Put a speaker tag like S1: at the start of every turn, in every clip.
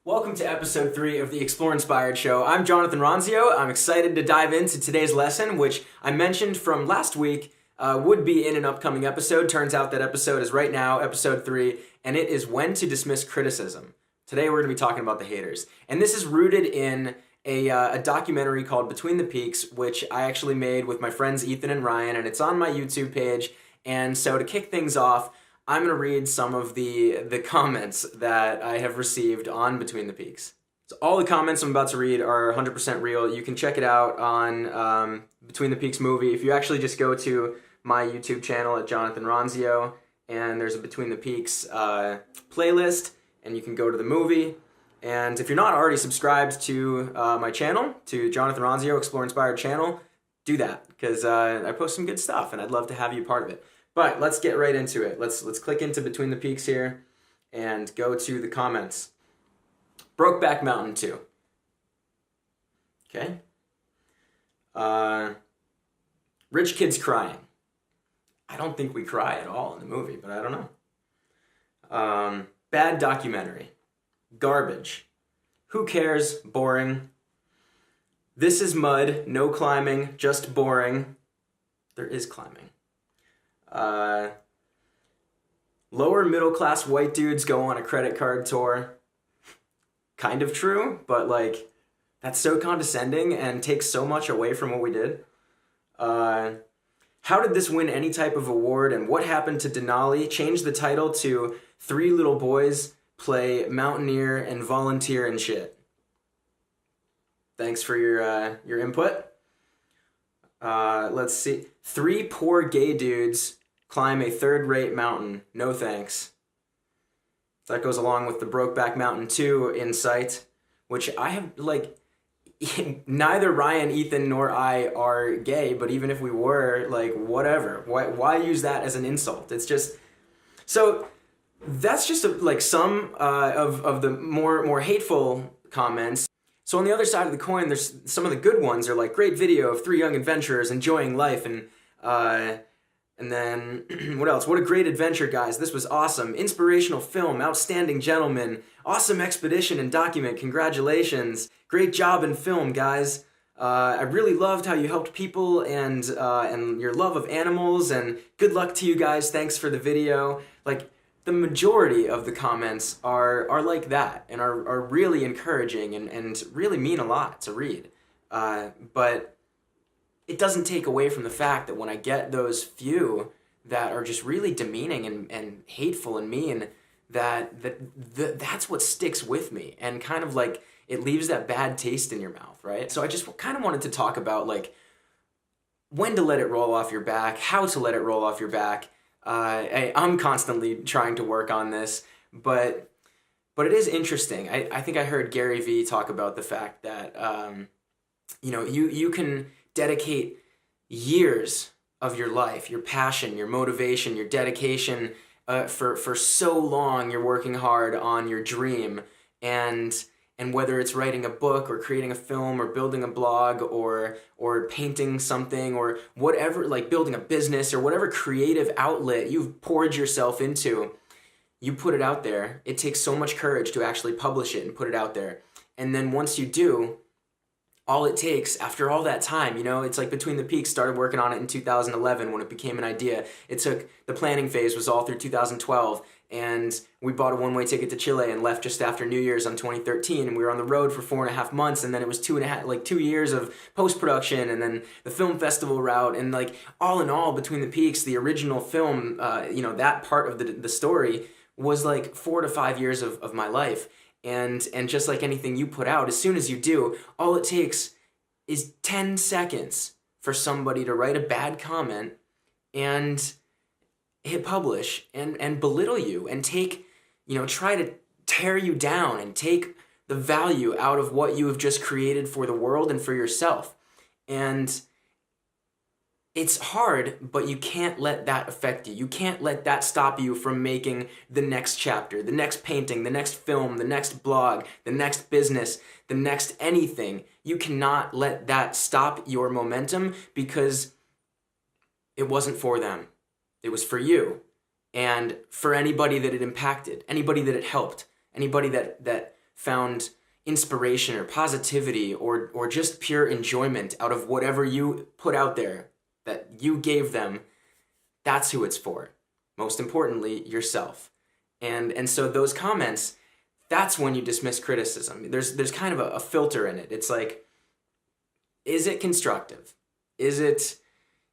S1: Welcome to episode 3 of the Explore Inspired Show. I'm Jonathan Ronzio. I'm excited to dive into today's lesson, which I mentioned from last week would be in an upcoming episode. Turns out that episode is right now, episode 3, and it is when to dismiss criticism. Today we're going to be talking about the haters. And this is rooted in a documentary called Between the Peaks, which I actually made with my friends Ethan and Ryan, and it's on my YouTube page. And so to kick things off, I'm going to read some of the comments that I have received on Between the Peaks. So all the comments I'm about to read are 100% real. You can check it out on Between the Peaks movie. If you actually just go to my YouTube channel at Jonathan Ronzio, and there's a Between the Peaks playlist, and you can go to the movie. And if you're not already subscribed to my channel, to Jonathan Ronzio Explore Inspired channel, do that, because I post some good stuff, and I'd love to have you part of it. But let's get right into it. Let's click into Between the Peaks here and go to the comments. Brokeback Mountain 2. Okay. Rich kids crying. I don't think we cry at all in the movie, but I don't know. Bad documentary. Garbage. Who cares? Boring. This is mud. No climbing. Just boring. There is climbing. Lower middle class white dudes go on a credit card tour. Kind of true, but like that's so condescending and takes so much away from what we did. How did this win any type of award, and what happened to Denali? Change the title to Three Little Boys Play Mountaineer and Volunteer and Shit. Thanks for your input. Let's see. 3 poor gay dudes climb a third-rate mountain. No thanks. That goes along with the Brokeback Mountain 2 insight, which I have, like, neither Ryan, Ethan, nor I are gay, but even if we were, like, whatever. Why use that as an insult? It's just... So, that's just, like, some of the more hateful comments. So on the other side of the coin, there's some of the good ones are like, great video of 3 young adventurers enjoying life, and then, what else? What a great adventure, guys. This was awesome. Inspirational film, outstanding gentlemen, awesome expedition and document, congratulations. Great job in film, guys. I really loved how you helped people and your love of animals, and good luck to you guys. Thanks for the video. Like, the majority of the comments are like that and are really encouraging and really mean a lot to read. But it doesn't take away from the fact that when I get those few that are just really demeaning and hateful and mean, that's what sticks with me and kind of like it leaves that bad taste in your mouth, right? So I just kind of wanted to talk about like when to let it roll off your back, how to let it roll off your back. I'm constantly trying to work on this, but it is interesting. I think I heard Gary Vee talk about the fact that you can dedicate years of your life, your passion, your motivation, your dedication for so long. You're working hard on your dream, and whether it's writing a book or creating a film or building a blog or painting something or whatever, like building a business or whatever creative outlet you've poured yourself into, you put it out there. It takes so much courage to actually publish it and put it out there. And then once you do, all it takes after all that time, it's like Between the Peaks started working on it in 2011 when it became an idea. It took, the planning phase was all through 2012, and we bought a one-way ticket to Chile and left just after New Year's on 2013, and we were on the road for 4.5 months, and then it was 2 years of post-production, and then the film festival route, and like all in all, Between the Peaks, the original film, that part of the story was like 4 to 5 years of my life. And just like anything you put out, as soon as you do, all it takes is 10 seconds for somebody to write a bad comment and hit publish and belittle you and take, try to tear you down and take the value out of what you have just created for the world and for yourself. And it's hard, but you can't let that affect you. You can't let that stop you from making the next chapter, the next painting, the next film, the next blog, the next business, the next anything. You cannot let that stop your momentum because it wasn't for them. It was for you and for anybody that it impacted, anybody that it helped, anybody that found inspiration or positivity or just pure enjoyment out of whatever you put out there that you gave them, that's who it's for. Most importantly, yourself. And so those comments, that's when you dismiss criticism. There's kind of a filter in it. It's like, is it constructive? Is it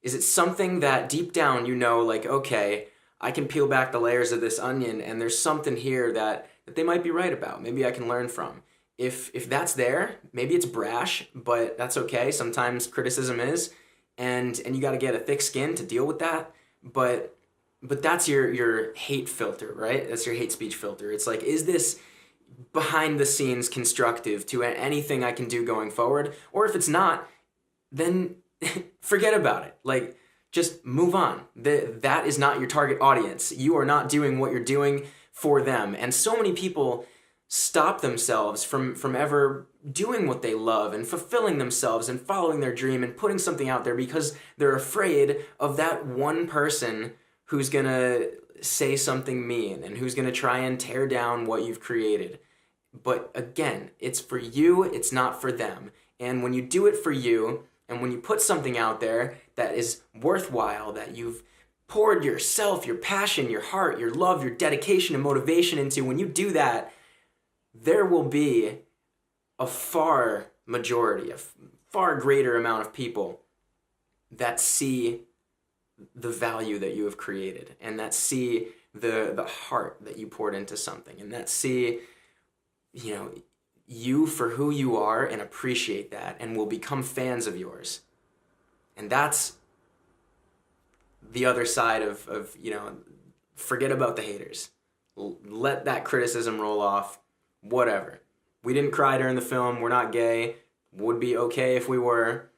S1: something that deep down you know, like, okay, I can peel back the layers of this onion and there's something here that they might be right about. Maybe I can learn from. If that's there, maybe it's brash, but that's okay. Sometimes criticism is, and you got to get a thick skin to deal with that. But that's your hate filter, right? That's your hate speech filter. It's like, is this behind the scenes constructive to anything I can do going forward? Or if it's not, then forget about it. Like, just move on. That is not your target audience. You are not doing what you're doing for them. And so many people stop themselves from ever doing what they love and fulfilling themselves and following their dream and putting something out there because they're afraid of that one person who's gonna say something mean and who's gonna try and tear down what you've created. But again, it's for you, it's not for them. And when you do it for you, and when you put something out there that is worthwhile, that you've poured yourself, your passion, your heart, your love, your dedication and motivation into, when you do that, there will be a far majority, a far greater amount of people that see the value that you have created and that see the heart that you poured into something and that see, you for who you are and appreciate that and will become fans of yours. And that's the other side of forget about the haters. Let that criticism roll off, whatever. We didn't cry during the film, we're not gay, would be okay if we were.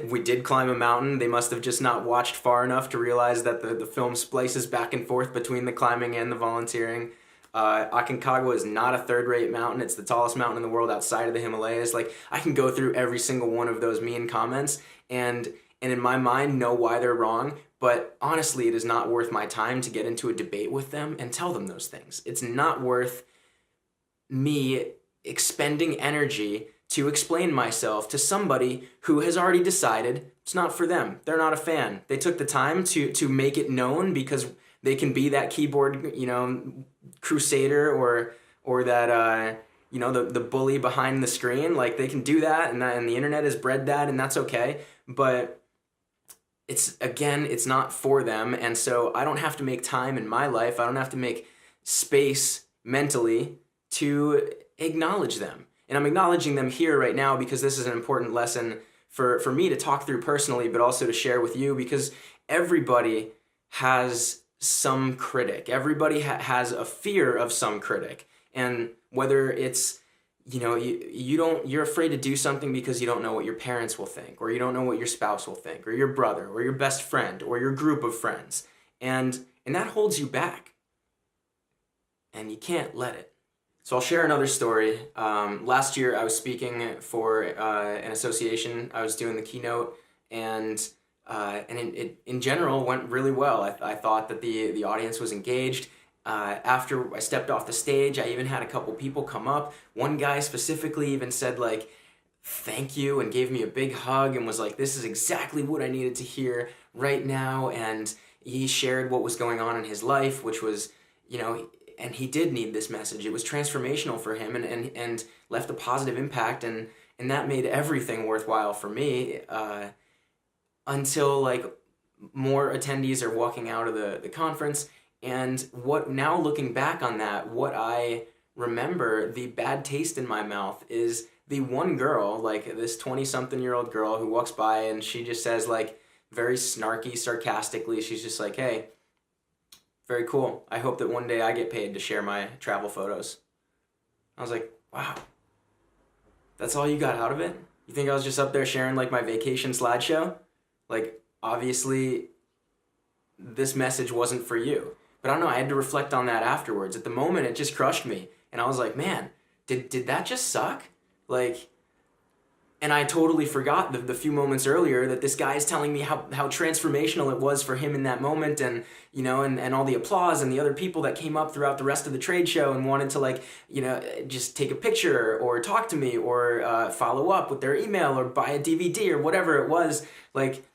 S1: We did climb a mountain. They must have just not watched far enough to realize that the film splices back and forth between the climbing and the volunteering. Aconcagua is not a third-rate mountain. It's the tallest mountain in the world outside of the Himalayas. Like, I can go through every single one of those mean comments and in my mind know why they're wrong, but honestly, it is not worth my time to get into a debate with them and tell them those things. It's not worth me expending energy to explain myself to somebody who has already decided it's not for them. They're not a fan. They took the time to make it known because they can be that keyboard, crusader or that the bully behind the screen. Like, they can do that, and the internet has bred that, and that's okay. But it's not for them, and so I don't have to make time in my life. I don't have to make space mentally to acknowledge them. And I'm acknowledging them here right now because this is an important lesson for me to talk through personally, but also to share with you, because everybody has some critic. Everybody has a fear of some critic. And whether it's, you're afraid to do something because you don't know what your parents will think, or you don't know what your spouse will think, or your brother, or your best friend, or your group of friends. And that holds you back. And you can't let it. So I'll share another story. Last year I was speaking for an association. I was doing the keynote, and it in general went really well. I thought that the audience was engaged. After I stepped off the stage, I even had a couple people come up. One guy specifically even said, like, thank you, and gave me a big hug and was like, this is exactly what I needed to hear right now. And he shared what was going on in his life, which was, and he did need this message. It was transformational for him and left a positive impact, and that made everything worthwhile for me until, like, more attendees are walking out of the conference. And now looking back on that, what I remember, the bad taste in my mouth, is the one girl, like this 20-something-year-old girl who walks by and she just says, like, very snarky, sarcastically, she's just like, hey, very cool. I hope that one day I get paid to share my travel photos. I was like, wow, that's all you got out of it? You think I was just up there sharing, like, my vacation slideshow? Like, obviously, this message wasn't for you. But I don't know, I had to reflect on that afterwards. At the moment, it just crushed me. And I was like, man, did that just suck? Like, And I totally forgot the few moments earlier that this guy is telling me how transformational it was for him in that moment, and and all the applause and the other people that came up throughout the rest of the trade show and wanted to just take a picture or talk to me or follow up with their email or buy a DVD or whatever it was. Like,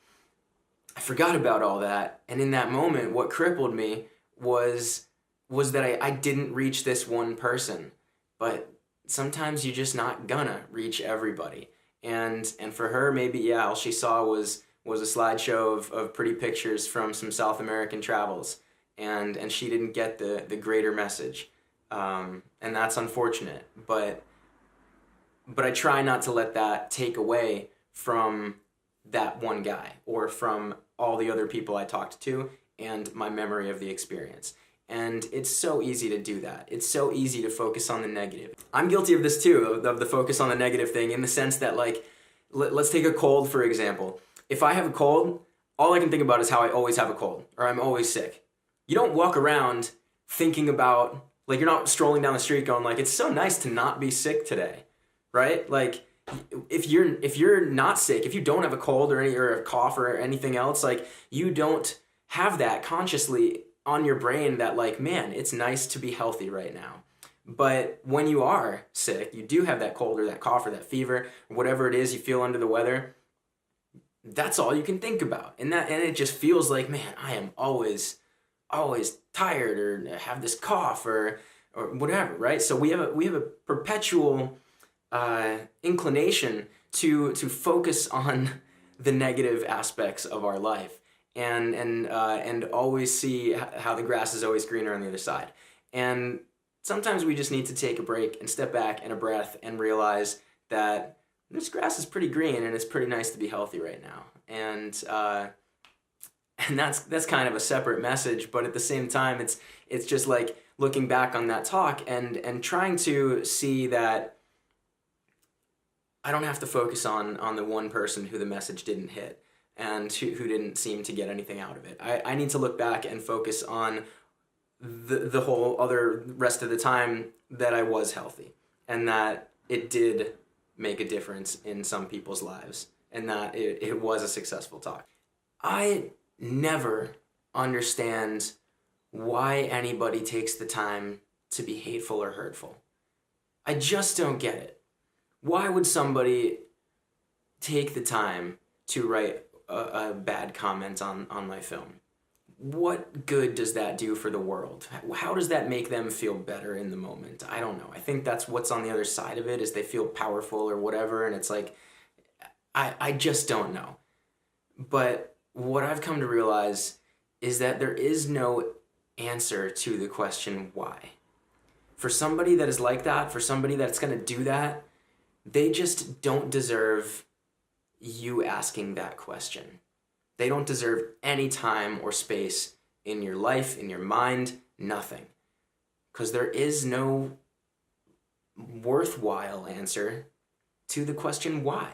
S1: I forgot about all that, and in that moment, what crippled me was that I didn't reach this one person. But sometimes you're just not gonna reach everybody. And for her, maybe, yeah, all she saw was a slideshow of pretty pictures from some South American travels, and she didn't get the greater message, and that's unfortunate. But I try not to let that take away from that one guy or from all the other people I talked to and my memory of the experience. And it's so easy to do that. It's so easy to focus on the negative. I'm guilty of this too, of the focus on the negative thing, in the sense that, like, let's take a cold, for example. If I have a cold, all I can think about is how I always have a cold, or I'm always sick. You don't walk around thinking about, like, you're not strolling down the street going like, it's so nice to not be sick today, right? Like, if you're not sick, if you don't have a cold or a cough or anything else, like, you don't have that consciously on your brain that, like, man, it's nice to be healthy right now. But when you are sick, you do have that cold or that cough or that fever or whatever it is you feel under the weather, that's all you can think about. And it just feels like, man, I am always tired, or have this cough or whatever, right? So we have a perpetual inclination to focus on the negative aspects of our life. And always see how the grass is always greener on the other side. And sometimes we just need to take a break and step back and a breath and realize that this grass is pretty green and it's pretty nice to be healthy right now. And that's kind of a separate message, but at the same time, it's just like looking back on that talk and trying to see that I don't have to focus on the one person who the message didn't hit and who didn't seem to get anything out of it. I need to look back and focus on the whole other rest of the time that I was healthy, and that it did make a difference in some people's lives, and that it was a successful talk. I never understand why anybody takes the time to be hateful or hurtful. I just don't get it. Why would somebody take the time to write a bad comment on my film? What good does that do for the world? How does that make them feel better in the moment? I don't know. I think that's what's on the other side of it, is they feel powerful or whatever, and it's like, I just don't know. But what I've come to realize is that there is no answer to the question why. For somebody that is like that, for somebody that's going to do that, they just don't deserve you asking that question. They don't deserve any time or space in your life, in your mind, nothing. Because there is no worthwhile answer to the question why.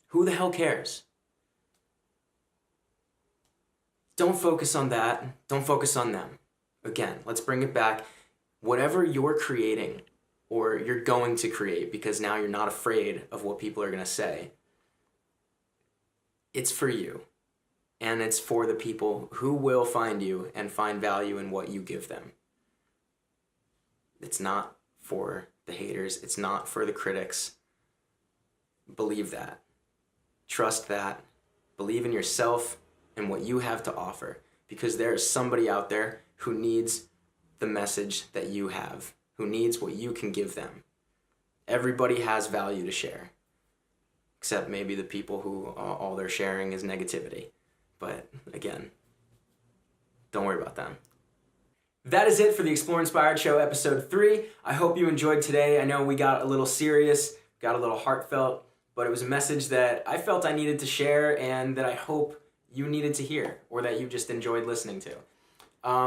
S1: Who the hell cares? Don't focus on that. Don't focus on them. Again, let's bring it back. Whatever you're creating, or you're going to create, because now you're not afraid of what people are going to say, it's for you. And it's for the people who will find you and find value in what you give them. It's not for the haters. It's not for the critics. Believe that. Trust that. Believe in yourself and what you have to offer. Because there is somebody out there who needs the message that you have, who needs what you can give them. Everybody has value to share, except maybe the people who all they're sharing is negativity. But again, don't worry about them. That is it for the Explore Inspired Show episode 3. I hope you enjoyed today. I know we got a little serious, got a little heartfelt, but it was a message that I felt I needed to share and that I hope you needed to hear, or that you just enjoyed listening to.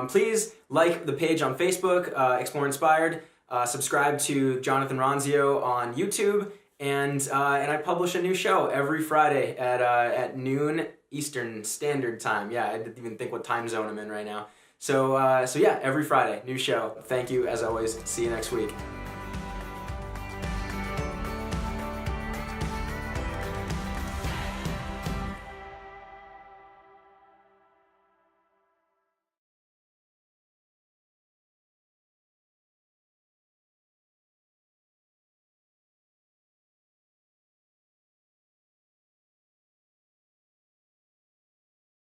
S1: Please like the page on Facebook, Explore Inspired. Subscribe to Jonathan Ronzio on YouTube, and I publish a new show every Friday at noon Eastern Standard Time. Yeah, I didn't even think what time zone I'm in right now. So yeah, every Friday, new show. Thank you, as always. See you next week.